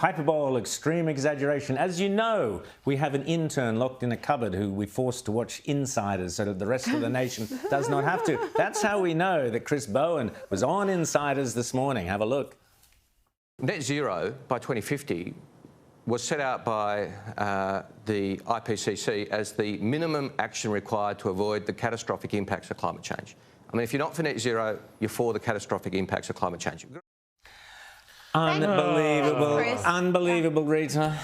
hyperbole, extreme exaggeration. As you know, we have an intern locked in a cupboard who we forced to watch Insiders so that the rest of the nation does not have to. That's how we know that Chris Bowen was on Insiders this morning. Have a look. Net zero by 2050 was set out by the IPCC as the minimum action required to avoid the catastrophic impacts of climate change. I mean, if you're not for net zero, you're for the catastrophic impacts of climate change. Unbelievable, Chris. unbelievable, Rita.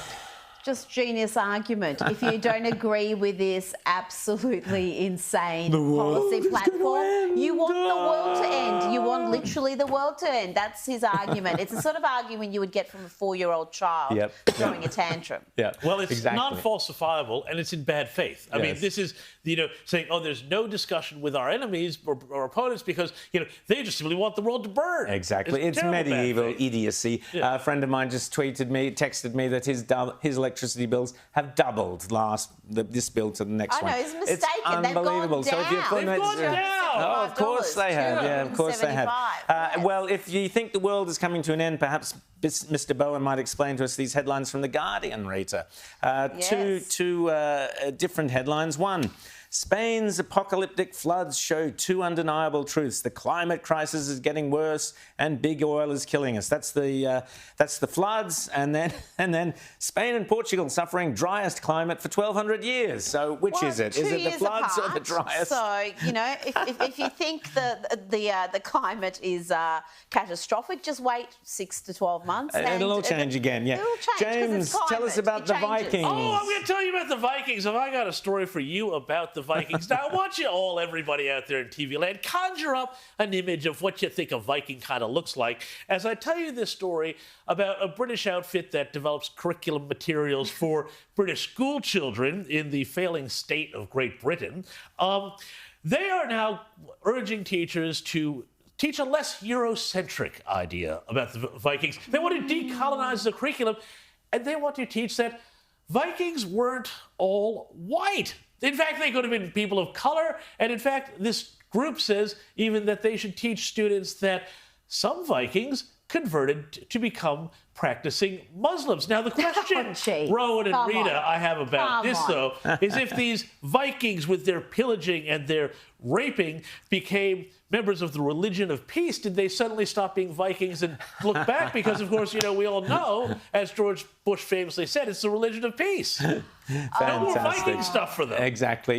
Just genius argument. If you don't agree with this absolutely insane policy platform, you want the world to end. You want literally the world to end. That's his argument. It's the sort of argument you would get from a 4-year-old child throwing a tantrum. Yeah. Well, it's non-falsifiable and it's in bad faith. I mean, this is, saying, oh, there's no discussion with our enemies or opponents because, they just simply want the world to burn. Exactly. It's medieval idiocy. Yeah. A friend of mine just texted me that his electricity bills have doubled this bill to the next one. I know, he's mistaken. It's unbelievable. They've gone down. So if you're They've gone down. Oh, of course they have. Yeah, of course they have. Yes. Well, if you think the world is coming to an end, perhaps Mr. Bowen might explain to us these headlines from The Guardian, Rita. Two different headlines. One, Spain's apocalyptic floods show two undeniable truths. The climate crisis is getting worse and big oil is killing us. That's the floods, and then Spain and Portugal suffering driest climate for 1,200 years. So which is it? Is it the floods or the driest? So, if you think the climate is catastrophic, just wait 6 to 12 months. It'll all change again, yeah. It'll change, James, tell us about the Vikings. Oh, I'm going to tell you about the Vikings. Have I got a story for you about the Vikings? Now, I want you all, everybody out there in TV land, conjure up an image of what you think a Viking kind of looks like as I tell you this story about a British outfit that develops curriculum materials for British school children in the failing state of Great Britain. They are now urging teachers to teach a less Eurocentric idea about the Vikings. They want to decolonize the curriculum, and they want to teach that Vikings weren't all white. In fact, they could have been people of color. And in fact, this group says even that they should teach students that some Vikings converted to become practicing Muslims. Now, the question, Rowan and Rita, I have about this, though, is if these Vikings, with their pillaging and their raping, became members of the religion of peace, did they suddenly stop being Vikings and look back? Because, of course, we all know, as George Bush famously said, it's the religion of peace. No more Viking stuff for them. Exactly.